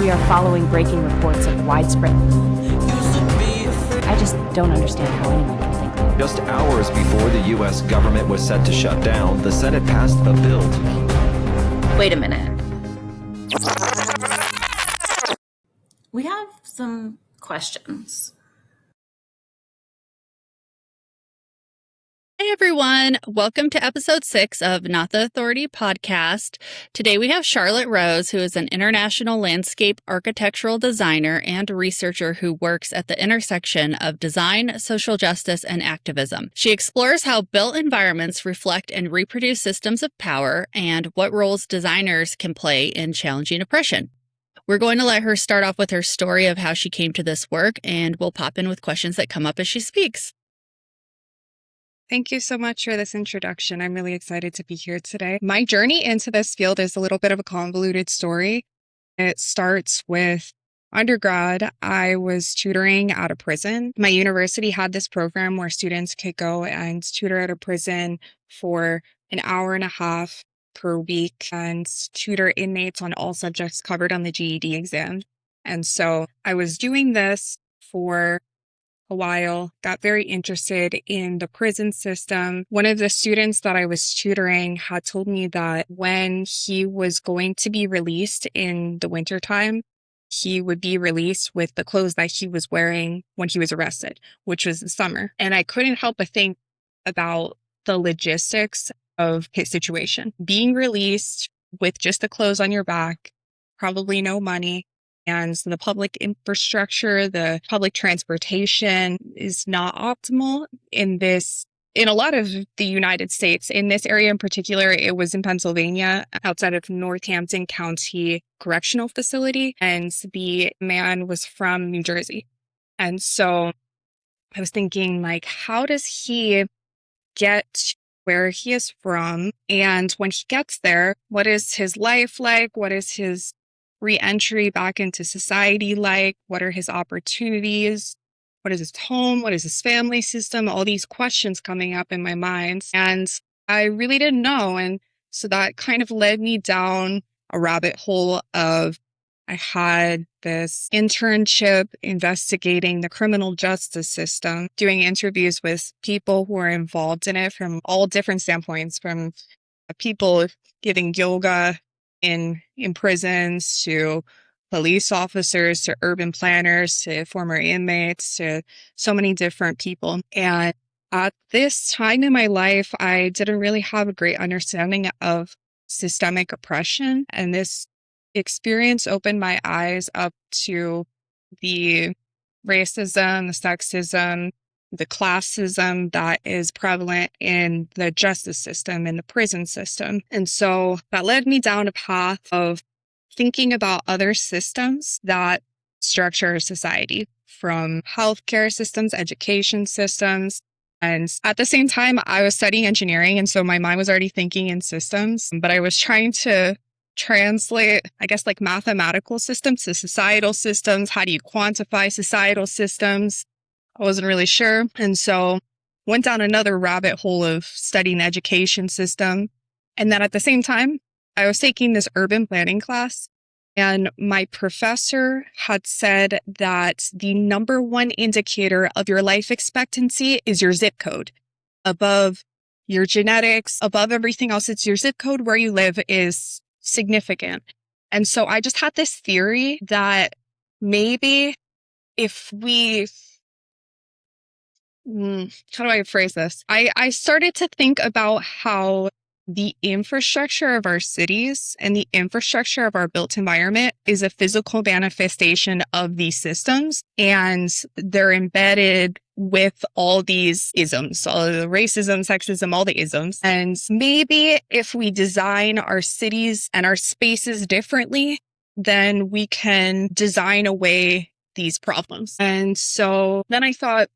We are following breaking reports of widespread... I just don't understand how anyone can think that. Just hours before the U.S. government was set to shut down, the Senate passed a bill. Wait a minute. We have some questions. Hey everyone, welcome to episode 6 of Not the Authority podcast. Today we have Charlotte Rose, who is an international landscape architectural designer and researcher who works at the intersection of design, social justice, and activism. She explores how built environments reflect and reproduce systems of power and what roles designers can play in challenging oppression. We're going to let her start off with her story of how she came to this work, and we'll pop in with questions that come up as she speaks. Thank you so much for this introduction. I'm really excited to be here today. My journey into this field is a little bit of a convoluted story. It starts with undergrad. I was tutoring at a prison. My university had this program where students could go and tutor at a prison for an hour and a half per week and tutor inmates on all subjects covered on the GED exam. And so I was doing this for a while, got very interested in the prison system. One of the students that I was tutoring had told me that when he was going to be released in the wintertime, he would be released with the clothes that he was wearing when he was arrested, which was the summer. And I couldn't help but think about the logistics of his situation. Being released with just the clothes on your back, probably no money, and the public infrastructure, the public transportation is not optimal in a lot of the United States. In this area in particular, it was in Pennsylvania, outside of Northampton County Correctional Facility, and the man was from New Jersey. And so I was thinking, like, how does he get where he is from? And when he gets there, what is his life like? What is his re-entry back into society like? What are his opportunities? What is his home? What is his family system? All these questions coming up in my mind. And I really didn't know. And so that kind of led me down a rabbit hole of, I had this internship investigating the criminal justice system, doing interviews with people who are involved in it from all different standpoints, from people giving yoga in prisons, to police officers, to urban planners, to former inmates, to so many different people. And at this time in my life, I didn't really have a great understanding of systemic oppression. And this experience opened my eyes up to the racism, the sexism, the classism that is prevalent in the justice system and the prison system. And so that led me down a path of thinking about other systems that structure our society, from healthcare systems, education systems. And at the same time, I was studying engineering. And so my mind was already thinking in systems, but I was trying to translate, I guess, like mathematical systems to societal systems. How do you quantify societal systems? I wasn't really sure. And so went down another rabbit hole of studying education system. And then at the same time, I was taking this urban planning class, and my professor had said that the number one indicator of your life expectancy is your zip code. Above your genetics, above everything else, it's your zip code where you live is significant. And so I just had this theory that maybe if we... how do I phrase this? I started to think about how the infrastructure of our cities and the infrastructure of our built environment is a physical manifestation of these systems, and they're embedded with all these isms, all the racism, sexism, all the isms. And maybe if we design our cities and our spaces differently, then we can design away these problems. And so then I thought,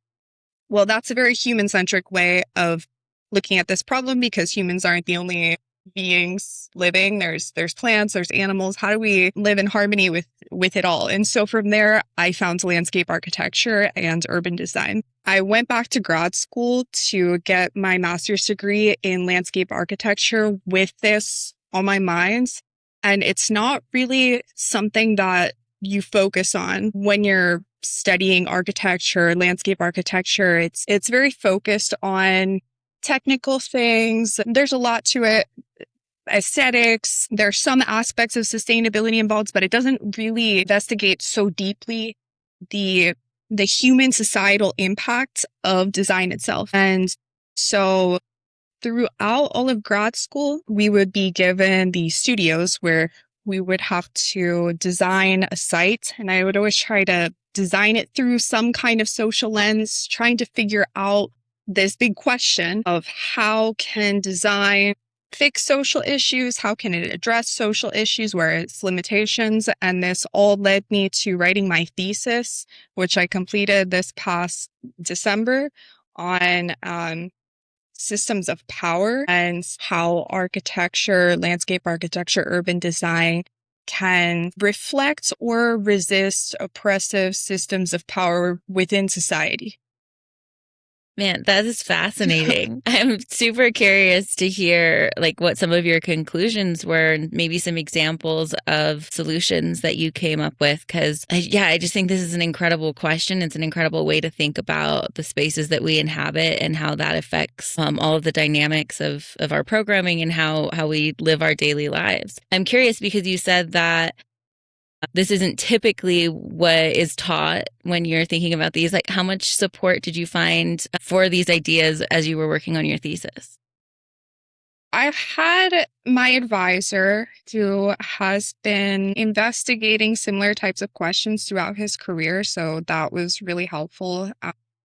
well, that's a very human-centric way of looking at this problem, because humans aren't the only beings living. There's plants, there's animals. How do we live in harmony with it all? And so from there, I found landscape architecture and urban design. I went back to grad school to get my master's degree in landscape architecture with this on my mind. And it's not really something that you focus on when you're studying architecture, landscape architecture. It's very focused on technical things. There's a lot to it. Aesthetics. There's some aspects of sustainability involved, but it doesn't really investigate so deeply the human societal impact of design itself. And so throughout all of grad school, we would be given these studios where we would have to design a site. And I would always try to design it through some kind of social lens, trying to figure out this big question of how can design fix social issues? How can it address social issues where its limitations? And this all led me to writing my thesis, which I completed this past December on systems of power and how architecture, landscape architecture, urban design can reflect or resist oppressive systems of power within society. Man, that is fascinating. I'm super curious to hear like what some of your conclusions were and maybe some examples of solutions that you came up with. Because I just think this is an incredible question. It's an incredible way to think about the spaces that we inhabit and how that affects all of the dynamics of our programming and how we live our daily lives. I'm curious because you said that this isn't typically what is taught when you're thinking about these. Like, how much support did you find for these ideas as you were working on your thesis? I've had my advisor who has been investigating similar types of questions throughout his career. So that was really helpful.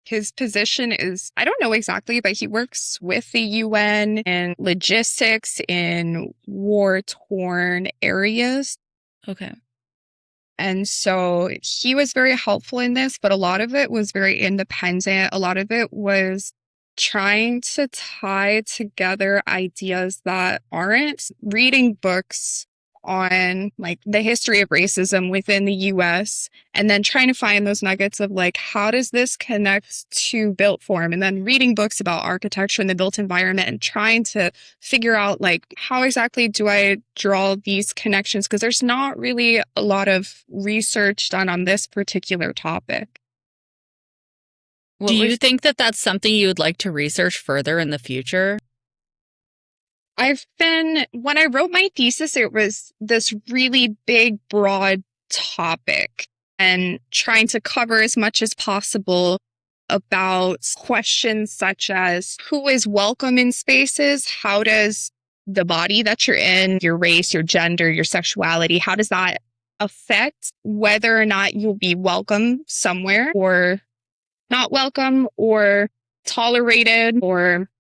His position is, I don't know exactly, but he works with the UN in logistics in war-torn areas. Okay. And so he was very helpful in this, but a lot of it was very independent. A lot of it was trying to tie together ideas that aren't reading books on like the history of racism within the US and then trying to find those nuggets of like, how does this connect to built form? And then reading books about architecture and the built environment and trying to figure out like, how exactly do I draw these connections? Because there's not really a lot of research done on this particular topic. Do you think that that's something you would like to research further in the future? When I wrote my thesis, it was this really big, broad topic and trying to cover as much as possible about questions such as who is welcome in spaces? How does the body that you're in, your race, your gender, your sexuality, how does that affect whether or not you'll be welcome somewhere or not welcome or tolerated, or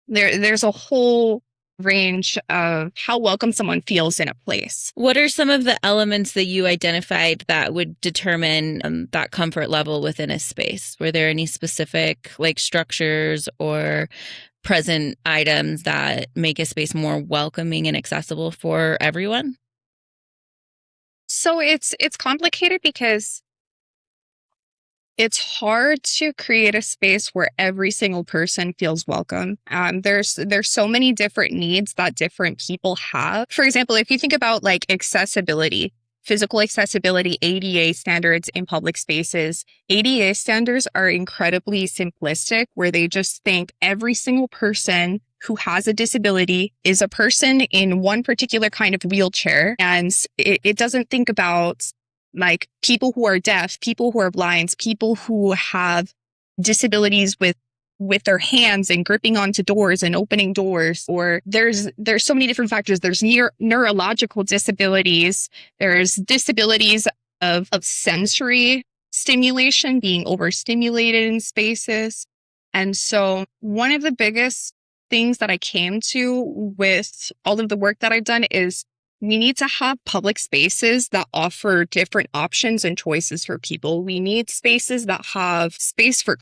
there's a whole range of how welcome someone feels in a place. What are some of the elements that you identified that would determine that comfort level within a space? Were there any specific like structures or present items that make a space more welcoming and accessible for everyone? So it's complicated because it's hard to create a space where every single person feels welcome. There's so many different needs that different people have. For example, if you think about like accessibility, physical accessibility, ADA standards in public spaces, ADA standards are incredibly simplistic where they just think every single person who has a disability is a person in one particular kind of wheelchair. And it doesn't think about like people who are deaf, people who are blind, people who have disabilities with their hands and gripping onto doors and opening doors, or there's so many different factors. There's neurological disabilities. There's disabilities of sensory stimulation, being overstimulated in spaces. And so one of the biggest things that I came to with all of the work that I've done is we need to have public spaces that offer different options and choices for people. We need spaces that have space for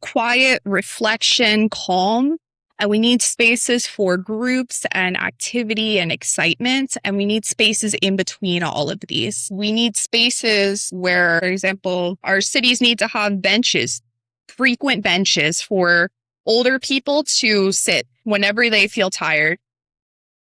quiet, reflection, calm. And we need spaces for groups and activity and excitement. And we need spaces in between all of these. We need spaces where, for example, our cities need to have benches, frequent benches for older people to sit whenever they feel tired.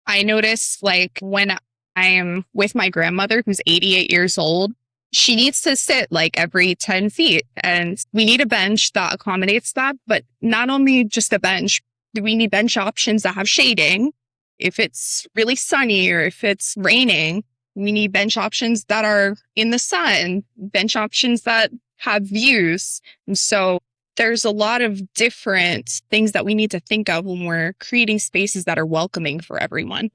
I notice like when I am with my grandmother who's 88 years old, she needs to sit like every 10 feet. And we need a bench that accommodates that. But not only just a bench, we need bench options that have shading. If it's really sunny or if it's raining, we need bench options that are in the sun, bench options that have views. And so there's a lot of different things that we need to think of when we're creating spaces that are welcoming for everyone.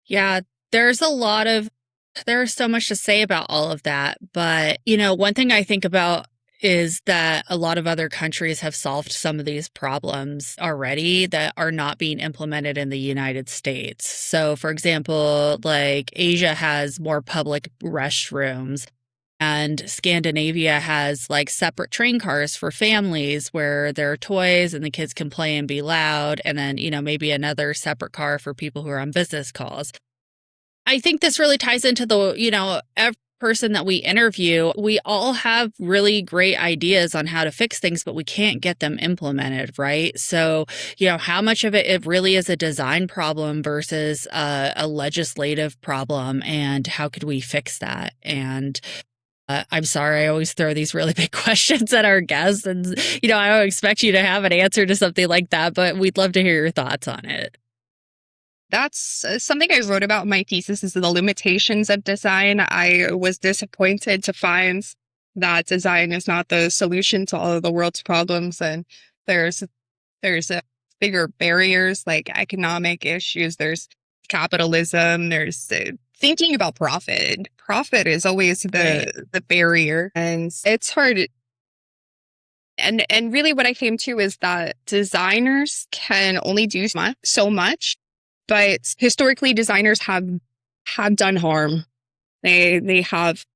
Yeah, there's so much to say about all of that. But, one thing I think about is that a lot of other countries have solved some of these problems already that are not being implemented in the United States. So, for example, like Asia has more public restrooms, and Scandinavia has like separate train cars for families where there are toys and the kids can play and be loud. And then, maybe another separate car for people who are on business calls. I think this really ties into every person that we interview. We all have really great ideas on how to fix things, but we can't get them implemented, right? So, how much of it really is a design problem versus a legislative problem, and how could we fix that? And I'm sorry, I always throw these really big questions at our guests, and I don't expect you to have an answer to something like that, but we'd love to hear your thoughts on it. That's something I wrote about in my thesis, is the limitations of design. I was disappointed to find that design is not the solution to all of the world's problems. And there's bigger barriers like economic issues. There's capitalism. There's thinking about profit. Profit is always the barrier. And it's hard. And really what I came to is that designers can only do so much. But historically, designers have done harm. They have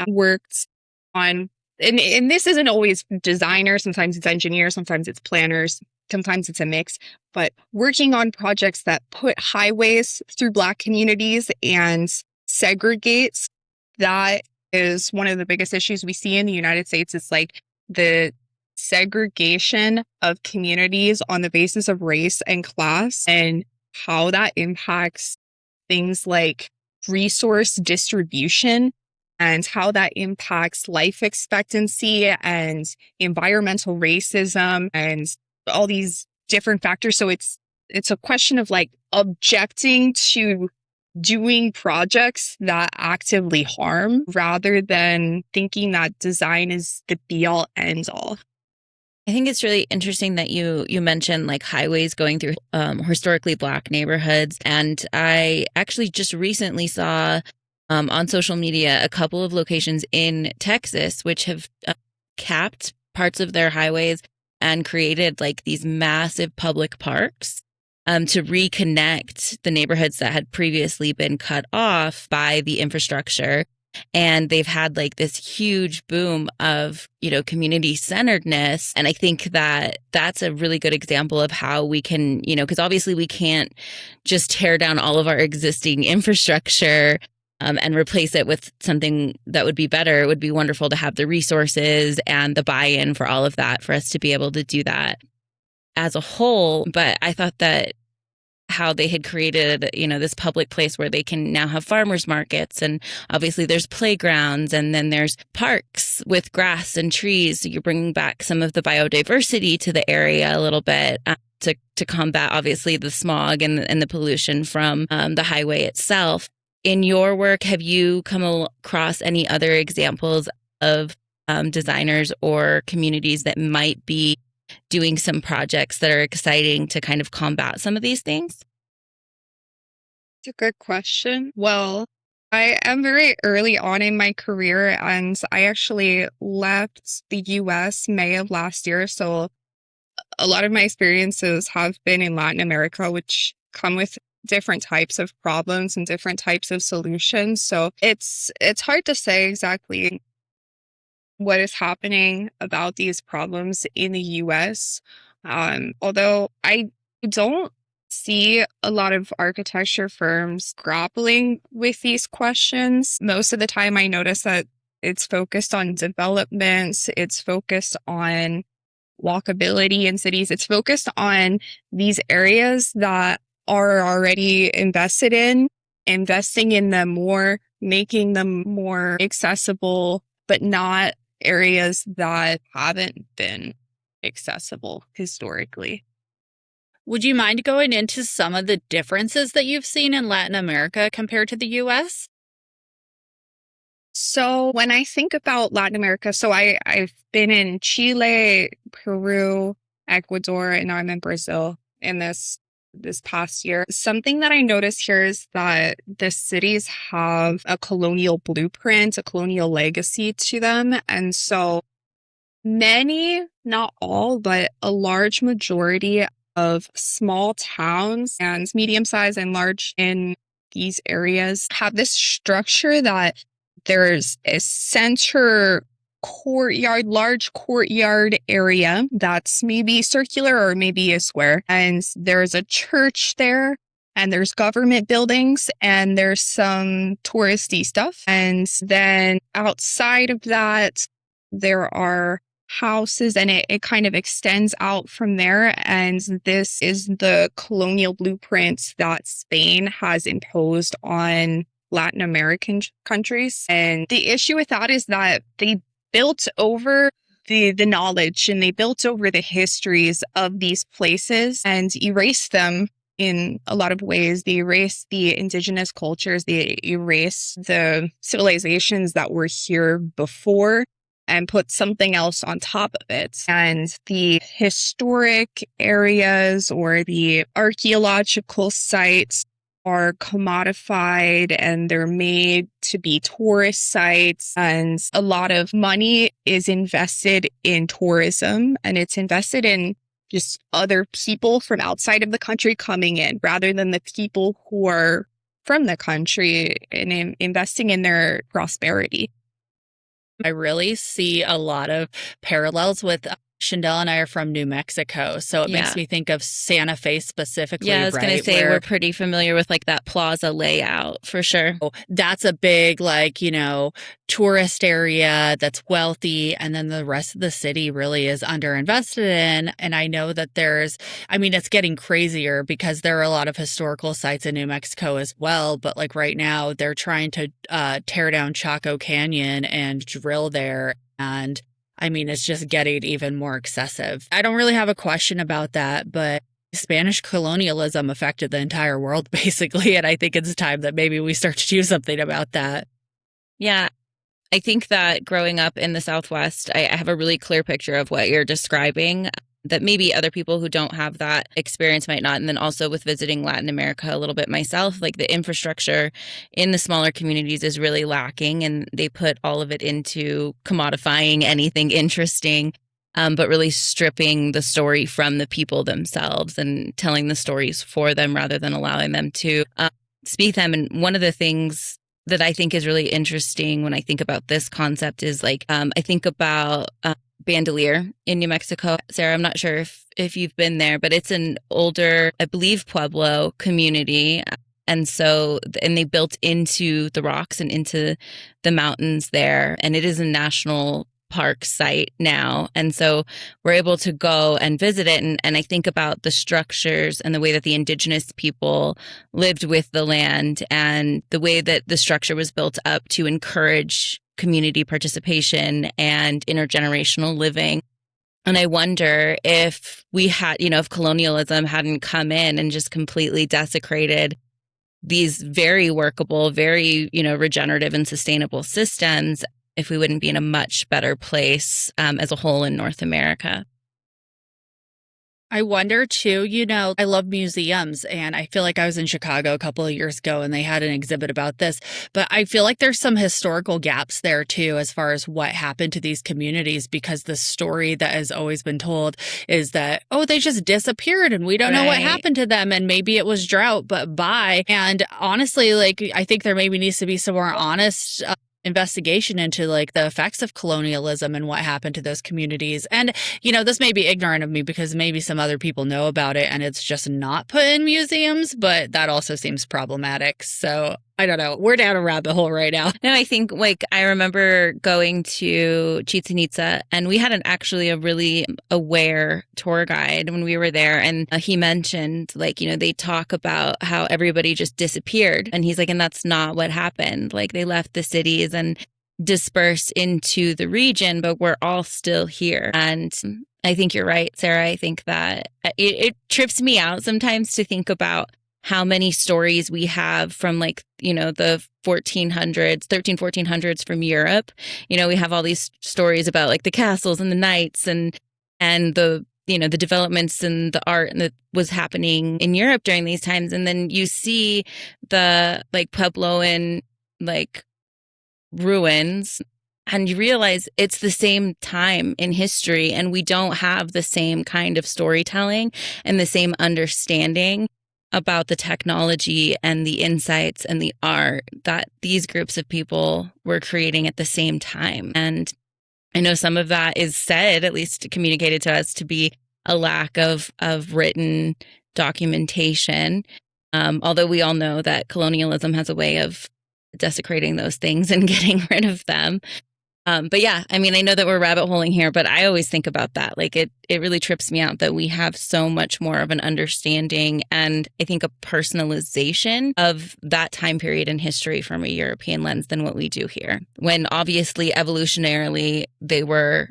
worked on, and this isn't always designers. Sometimes it's engineers, sometimes it's planners, sometimes it's a mix. But working on projects that put highways through Black communities and segregates, that is one of the biggest issues we see in the United States. It's like the segregation of communities on the basis of race and class, and how that impacts things like resource distribution, and how that impacts life expectancy and environmental racism and all these different factors. So it's a question of like objecting to doing projects that actively harm rather than thinking that design is the be all end all. I think it's really interesting that you mentioned like highways going through historically Black neighborhoods. And I actually just recently saw on social media a couple of locations in Texas which have capped parts of their highways and created like these massive public parks to reconnect the neighborhoods that had previously been cut off by the infrastructure. And they've had like this huge boom of, community centeredness. And I think that that's a really good example of how we can, because obviously we can't just tear down all of our existing infrastructure and replace it with something that would be better. It would be wonderful to have the resources and the buy-in for all of that for us to be able to do that as a whole. But I thought that how they had created, this public place where they can now have farmers markets. And obviously there's playgrounds, and then there's parks with grass and trees. So you're bringing back some of the biodiversity to the area a little bit to combat, obviously, the smog and the pollution from the highway itself. In your work, have you come across any other examples of designers or communities that might be doing some projects that are exciting to kind of combat some of these things? It's a good question. Well, I am very early on in my career, and I actually left the US May of last year. So a lot of my experiences have been in Latin America, which come with different types of problems and different types of solutions. So it's hard to say exactly what is happening about these problems in the US. Although I don't see a lot of architecture firms grappling with these questions. Most of the time I notice that it's focused on development, it's focused on walkability in cities, it's focused on these areas that are already invested in investing in them more, making them more accessible, but not areas that haven't been accessible historically. Would you mind going into some of the differences that you've seen in Latin America compared to the US? So when I think about Latin America, I've been in Chile, Peru, Ecuador, and now I'm in Brazil in this past year. Something that I noticed here is that the cities have a colonial blueprint, a colonial legacy to them. And so many, not all, but a large majority of small towns and medium-sized and large in these areas have this structure that there's a center courtyard, large courtyard area that's maybe circular or maybe a square. And there's a church there, and there's government buildings, and there's some touristy stuff. And then outside of that, there are houses, and it kind of extends out from there. And this is the colonial blueprint that Spain has imposed on Latin American countries. And the issue with that is that they built over the knowledge, and they built over the histories of these places and erased them in a lot of ways. They erased the indigenous cultures, they erased the civilizations that were here before and put something else on top of it. And the historic areas or the archaeological sites are commodified, and they're made to be tourist sites. And a lot of money is invested in tourism, and it's invested in just other people from outside of the country coming in rather than the people who are from the country and investing in their prosperity. I really see a lot of parallels with Shandell and I are from New Mexico, so it makes me think of Santa Fe specifically. Yeah, I was going to say we're pretty familiar with like that plaza layout for sure. That's a big tourist area that's wealthy, and then the rest of the city really is underinvested in. And I know that it's getting crazier because there are a lot of historical sites in New Mexico as well. But like right now, they're trying to tear down Chaco Canyon and drill there, and it's just getting even more excessive. I don't really have a question about that, but Spanish colonialism affected the entire world, basically, and I think it's time that maybe we start to do something about that. Yeah, I think that growing up in the Southwest, I have a really clear picture of what you're describing that maybe other people who don't have that experience might not. And then also with visiting Latin America a little bit myself, like the infrastructure in the smaller communities is really lacking, and they put all of it into commodifying anything interesting, but really stripping the story from the people themselves and telling the stories for them rather than allowing them to speak them. And one of the things that I think is really interesting when I think about this concept is I think about Bandelier in New Mexico. Sarah, I'm not sure if you've been there, but it's an older, I believe, Pueblo community. And they built into the rocks and into the mountains there. And it is a national park site now. And so we're able to go and visit it. And I think about the structures and the way that the indigenous people lived with the land and the way that the structure was built up to encourage community participation and intergenerational living. And I wonder if we had, if colonialism hadn't come in and just completely desecrated these very workable, very, regenerative and sustainable systems, if we wouldn't be in a much better place as a whole in North America. I wonder too, I love museums, and I feel like I was in Chicago a couple of years ago and they had an exhibit about this, but I feel like there's some historical gaps there too, as far as what happened to these communities, because the story that has always been told is that, they just disappeared and we don't know what happened to them, and maybe it was drought, but bye. And honestly, I think there maybe needs to be some more honest investigation into the effects of colonialism and what happened to those communities. And, this may be ignorant of me because maybe some other people know about it and it's just not put in museums, but that also seems problematic. So I don't know. We're down a rabbit hole right now. No, I think like I remember going to Chichen Itza and we had actually a really aware tour guide when we were there. And he mentioned like, they talk about how everybody just disappeared. And he's like, and that's not what happened. Like they left the cities and dispersed into the region, but we're all still here. And I think you're right, Sarah. I think that it trips me out sometimes to think about how many stories we have from like, the 1400s from Europe. We have all these stories about like the castles and the knights and the, the developments and the art that was happening in Europe during these times. And then you see the like Puebloan like ruins and you realize it's the same time in history and we don't have the same kind of storytelling and the same understanding about the technology and the insights and the art that these groups of people were creating at the same time. And I know some of that is said, at least communicated to us, to be a lack of written documentation. Although we all know that colonialism has a way of desecrating those things and getting rid of them. But yeah, I mean, I know that we're rabbit holing here, but I always think about that. Like it really trips me out that we have so much more of an understanding and I think a personalization of that time period in history from a European lens than what we do here. When obviously evolutionarily, they were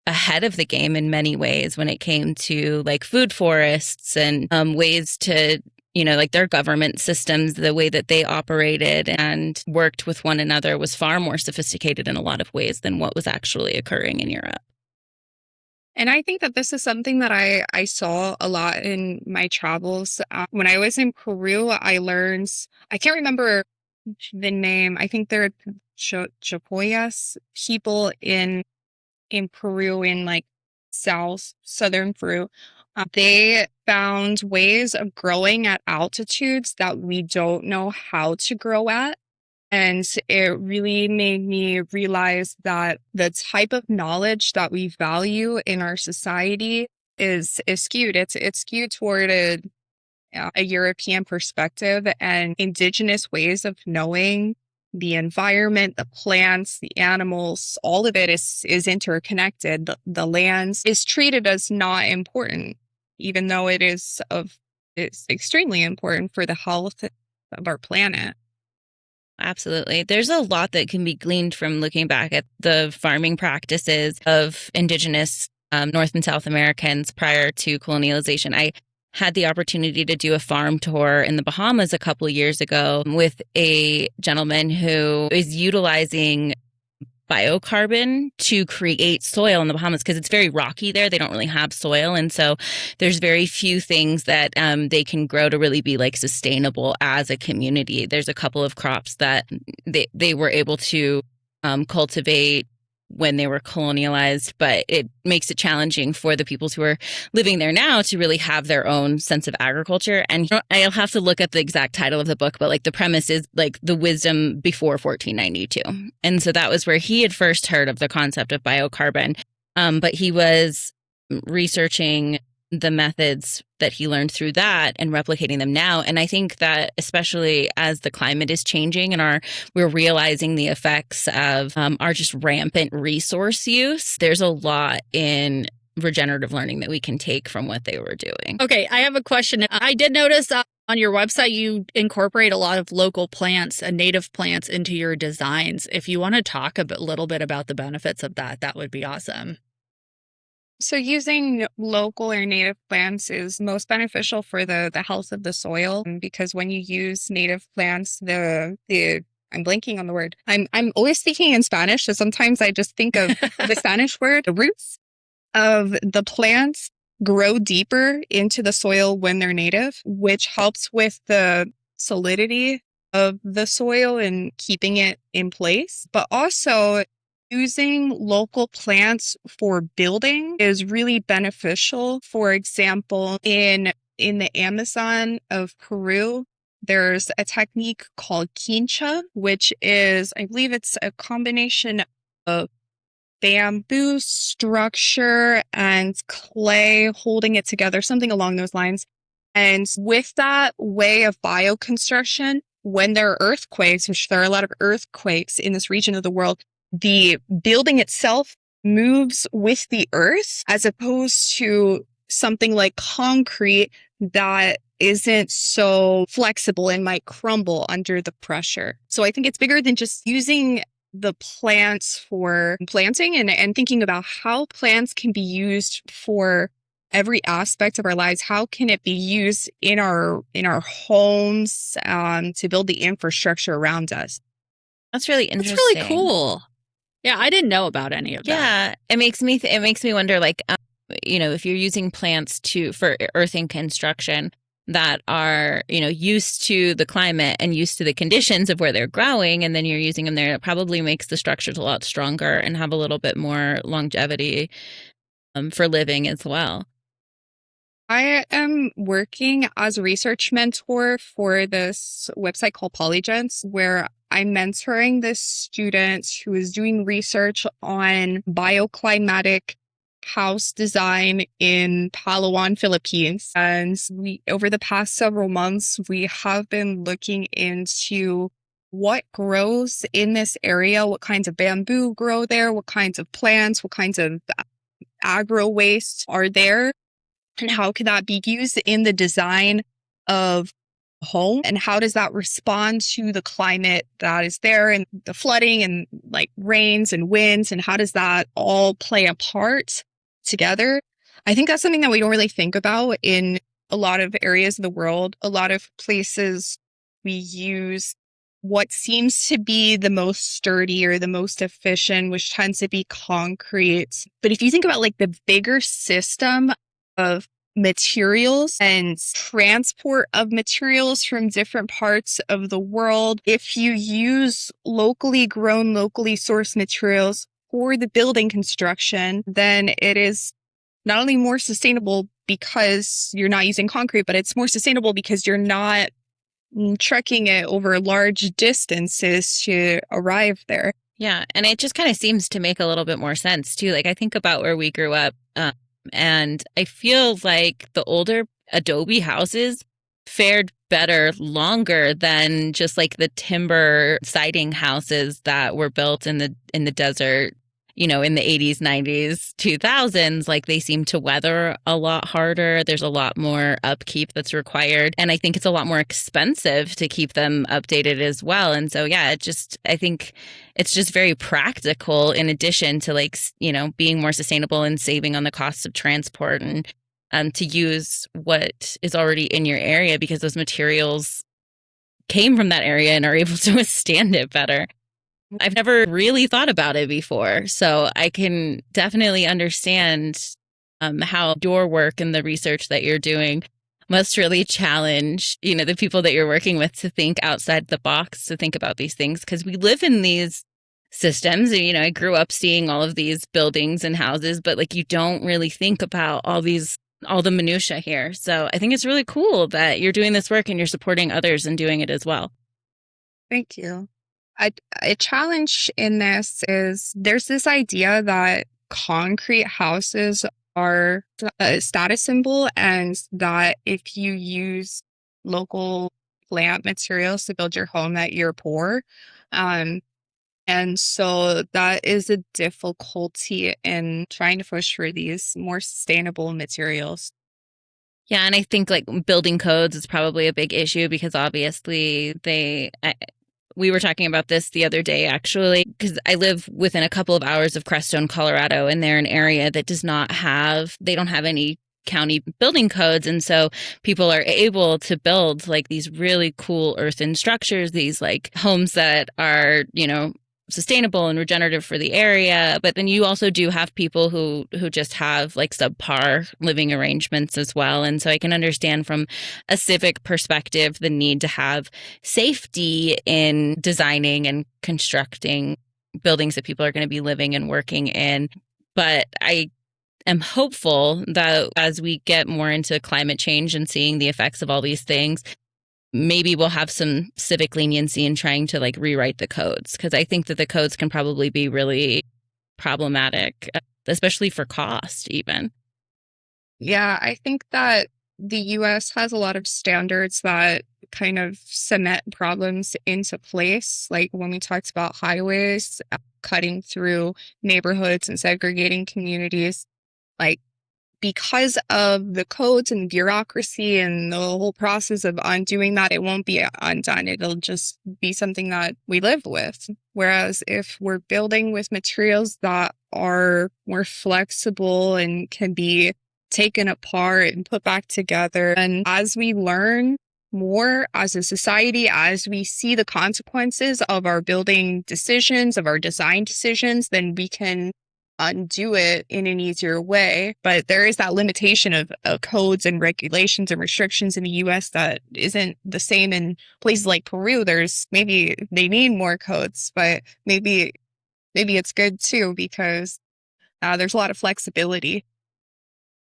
ahead of the game in many ways when it came to like food forests and ways to like their government systems, the way that they operated and worked with one another was far more sophisticated in a lot of ways than what was actually occurring in Europe. And I think that this is something that I saw a lot in my travels. When I was in Peru, I learned, I can't remember the name. I think they're Chapoyas people in Peru, in like southern Peru. They found ways of growing at altitudes that we don't know how to grow at. And it really made me realize that the type of knowledge that we value in our society is skewed. It's skewed toward a European perspective, and indigenous ways of knowing the environment, the plants, the animals, all of it is interconnected. The land is treated as not important, even though it is extremely important for the health of our planet. Absolutely. There's a lot that can be gleaned from looking back at the farming practices of indigenous North and South Americans prior to colonialization. I had the opportunity to do a farm tour in the Bahamas a couple of years ago with a gentleman who is utilizing biocarbon to create soil in the Bahamas because it's very rocky there. They don't really have soil. And so there's very few things that they can grow to really be like sustainable as a community. There's a couple of crops that they were able to cultivate when they were colonialized, but it makes it challenging for the peoples who are living there now to really have their own sense of agriculture. And I'll have to look at the exact title of the book, but like the premise is like the wisdom before 1492. And so that was where he had first heard of the concept of biocarbon. But he was researching the methods that he learned through that and replicating them now. And I think that especially as the climate is changing and we're realizing the effects of our just rampant resource use, there's a lot in regenerative learning that we can take from what they were doing. Okay, I have a question. I did notice on your website, you incorporate a lot of local plants and native plants into your designs. If you want to talk little bit about the benefits of that, that would be awesome. So using local or native plants is most beneficial for the health of the soil, because when you use native plants, I'm blanking on the word. I'm always speaking in Spanish, so sometimes I just think of the Spanish word. The roots of the plants grow deeper into the soil when they're native, which helps with the solidity of the soil and keeping it in place. But also, using local plants for building is really beneficial. For example, in the Amazon of Peru, there's a technique called quincha, which is, I believe it's a combination of bamboo structure and clay holding it together, something along those lines. And with that way of bioconstruction, when there are earthquakes, which there are a lot of earthquakes in this region of the world, the building itself moves with the earth as opposed to something like concrete that isn't so flexible and might crumble under the pressure. So I think it's bigger than just using the plants for planting and thinking about how plants can be used for every aspect of our lives. How can it be used in our homes to build the infrastructure around us? That's really interesting. That's really cool. Yeah, I didn't know about any of that. Yeah, it makes me wonder, like, if you're using plants for earthing construction that are, used to the climate and used to the conditions of where they're growing, and then you're using them there, it probably makes the structures a lot stronger and have a little bit more longevity for living as well. I am working as a research mentor for this website called Polygents, where I'm mentoring this student who is doing research on bioclimatic house design in Palawan, Philippines. And over the past several months, we have been looking into what grows in this area, what kinds of bamboo grow there, what kinds of plants, what kinds of agro waste are there, and how can that be used in the design of a home, and how does that respond to the climate that is there and the flooding and like rains and winds, and how does that all play a part together? I think that's something that we don't really think about in a lot of areas of the world. A lot of places we use what seems to be the most sturdy or the most efficient, which tends to be concrete. But if you think about like the bigger system of materials and transport of materials from different parts of the world, if you use locally grown, locally sourced materials for the building construction, then it is not only more sustainable because you're not using concrete, but it's more sustainable because you're not trekking it over large distances to arrive there. Yeah, and it just kind of seems to make a little bit more sense too. Like, I think about where we grew up, and I feel like the older adobe houses fared better longer than just like the timber siding houses that were built in the desert, in the 80s, 90s, 2000s. Like, they seem to weather a lot harder. There's a lot more upkeep that's required. And I think it's a lot more expensive to keep them updated as well. And so, yeah, I think it's just very practical, in addition to like, being more sustainable and saving on the costs of transport, and to use what is already in your area because those materials came from that area and are able to withstand it better. I've never really thought about it before, so I can definitely understand how your work and the research that you're doing must really challenge, the people that you're working with to think outside the box, to think about these things, because we live in these systems. And, I grew up seeing all of these buildings and houses, but like, you don't really think about all the minutia here. So I think it's really cool that you're doing this work and you're supporting others and doing it as well. Thank you. A challenge in this is there's this idea that concrete houses are a status symbol, and that if you use local plant materials to build your home, that you're poor. And so that is a difficulty in trying to push for these more sustainable materials. Yeah, and I think like building codes is probably a big issue because obviously we were talking about this the other day, actually, because I live within a couple of hours of Crestone, Colorado, and they're an area that they don't have any county building codes. And so people are able to build like these really cool earthen structures, these like homes that are, sustainable and regenerative for the area. But then you also do have people who just have like subpar living arrangements as well. And so I can understand from a civic perspective the need to have safety in designing and constructing buildings that people are going to be living and working in. But I am hopeful that as we get more into climate change and seeing the effects of all these things, maybe we'll have some civic leniency in trying to like rewrite the codes, because I think that the codes can probably be really problematic, especially for cost even. Yeah, I think that the US has a lot of standards that kind of cement problems into place. Like when we talked about highways cutting through neighborhoods and segregating communities, like because of the codes and bureaucracy and the whole process of undoing that, it won't be undone. It'll just be something that we live with. Whereas if we're building with materials that are more flexible and can be taken apart and put back together, and as we learn more as a society, as we see the consequences of our building decisions, of our design decisions, then we can undo it in an easier way. But there is that limitation of codes and regulations and restrictions in the US that isn't the same in places like Peru. Maybe they need more codes, but maybe it's good too because there's a lot of flexibility.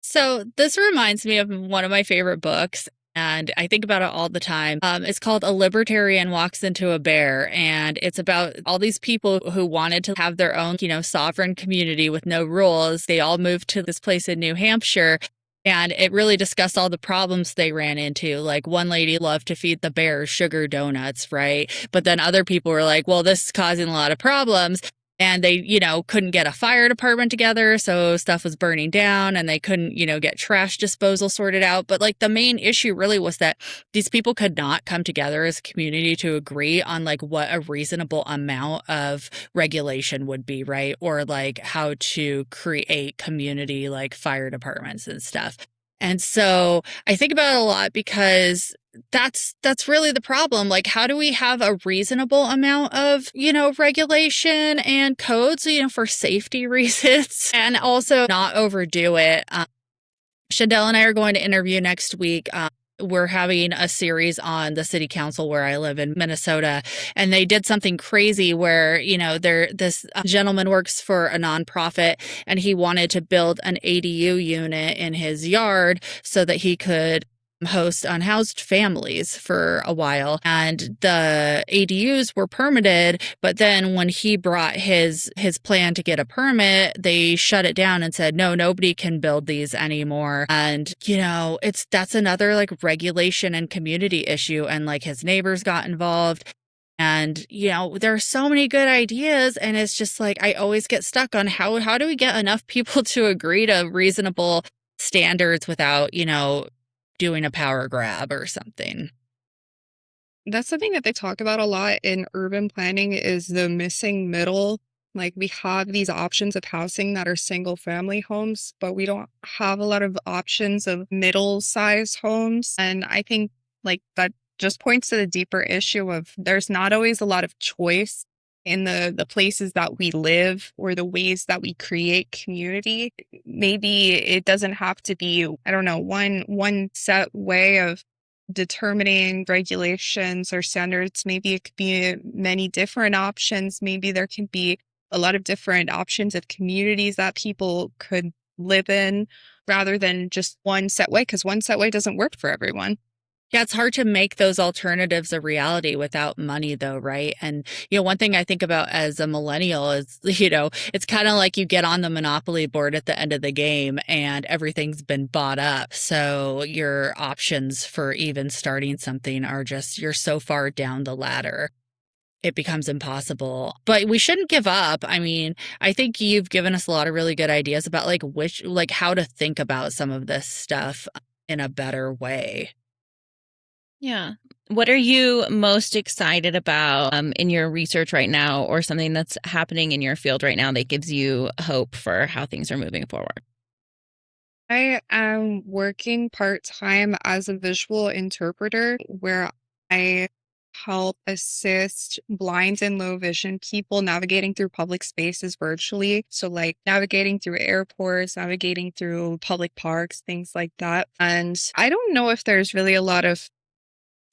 So this reminds me of one of my favorite books, and I think about it all the time. It's called A Libertarian Walks Into a Bear, and it's about all these people who wanted to have their own, sovereign community with no rules. They all moved to this place in New Hampshire, and it really discussed all the problems they ran into. Like one lady loved to feed the bears sugar donuts, right? But then other people were like, well, this is causing a lot of problems. And they, couldn't get a fire department together. So stuff was burning down and they couldn't, get trash disposal sorted out. But like the main issue really was that these people could not come together as a community to agree on like what a reasonable amount of regulation would be, right? Or like how to create community like fire departments and stuff. And so I think about it a lot because that's really the problem. Like, how do we have a reasonable amount of, regulation and codes, for safety reasons and also not overdo it? Chandel and I are going to interview next week. We're having a series on the city council where I live in Minnesota, and they did something crazy where, this gentleman works for a nonprofit and he wanted to build an ADU unit in his yard so that he could host unhoused families for a while, and the ADUs were permitted, but then when he brought his plan to get a permit, they shut it down and said no, nobody can build these anymore. And that's another like regulation and community issue, and like his neighbors got involved. And, there are so many good ideas, and it's just like I always get stuck on how do we get enough people to agree to reasonable standards without, doing a power grab or something. That's something that they talk about a lot in urban planning is the missing middle. Like we have these options of housing that are single family homes, but we don't have a lot of options of middle size homes. And I think like that just points to the deeper issue of there's not always a lot of choice in the places that we live or the ways that we create community. Maybe it doesn't have to be, I don't know, one set way of determining regulations or standards. Maybe it could be many different options. Maybe there can be a lot of different options of communities that people could live in rather than just one set way, because one set way doesn't work for everyone. Yeah, it's hard to make those alternatives a reality without money, though, right? And, one thing I think about as a millennial is, it's kind of like you get on the Monopoly board at the end of the game and everything's been bought up. So your options for even starting something are just, you're so far down the ladder, it becomes impossible. But we shouldn't give up. I mean, I think you've given us a lot of really good ideas about how to think about some of this stuff in a better way. Yeah. What are you most excited about in your research right now, or something that's happening in your field right now that gives you hope for how things are moving forward? I am working part-time as a visual interpreter where I help assist blind and low vision people navigating through public spaces virtually. So like navigating through airports, navigating through public parks, things like that. And I don't know if there's really a lot of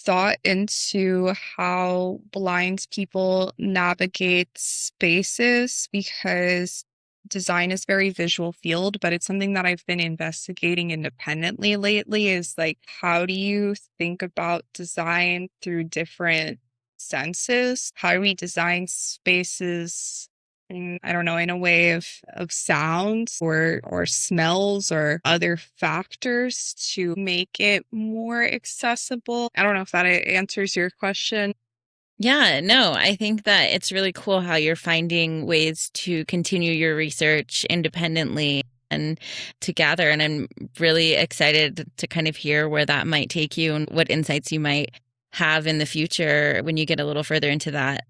thought into how blind people navigate spaces because design is very visual field, but it's something that I've been investigating independently lately is like, how do you think about design through different senses? How do we design spaces I don't know, in a way of sounds or smells or other factors to make it more accessible. I don't know if that answers your question. Yeah, no, I think that it's really cool how you're finding ways to continue your research independently and together. And I'm really excited to kind of hear where that might take you and what insights you might have in the future when you get a little further into that.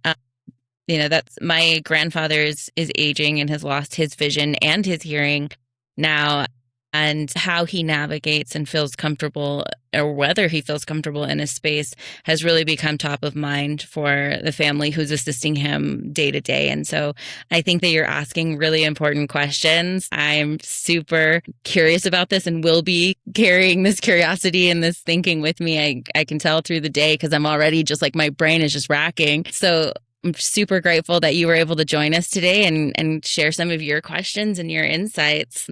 That's my grandfather is aging and has lost his vision and his hearing now, and how he navigates and feels comfortable, or whether he feels comfortable in a space, has really become top of mind for the family who's assisting him day to day. And so I think that you're asking really important questions. I'm super curious about this and will be carrying this curiosity and this thinking with me. I can tell through the day because I'm already just like, my brain is just racking. So I'm super grateful that you were able to join us today and share some of your questions and your insights.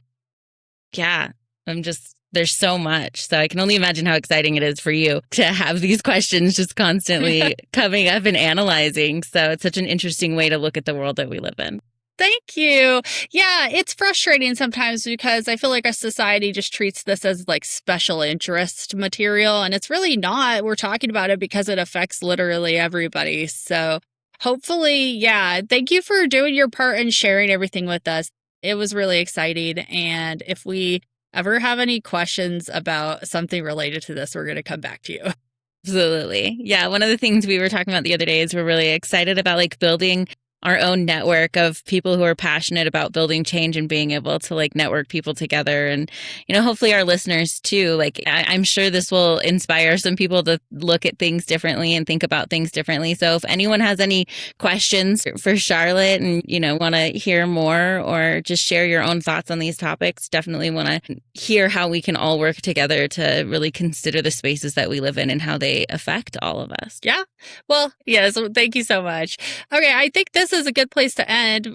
Yeah, there's so much. So I can only imagine how exciting it is for you to have these questions just constantly coming up and analyzing. So it's such an interesting way to look at the world that we live in. Thank you. Yeah, it's frustrating sometimes because I feel like our society just treats this as like special interest material, and it's really not. We're talking about it because it affects literally everybody. So hopefully, yeah, thank you for doing your part and sharing everything with us. It was really exciting. And if we ever have any questions about something related to this, we're going to come back to you. Absolutely. Yeah. One of the things we were talking about the other day is we're really excited about like building our own network of people who are passionate about building change and being able to like network people together. And, hopefully our listeners too, like I'm sure this will inspire some people to look at things differently and think about things differently. So if anyone has any questions for Charlotte and, want to hear more or just share your own thoughts on these topics, definitely want to hear how we can all work together to really consider the spaces that we live in and how they affect all of us. Yeah. Well, yes. Thank you so much. Okay. I think this is a good place to end.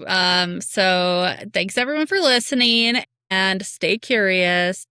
So thanks everyone for listening and stay curious.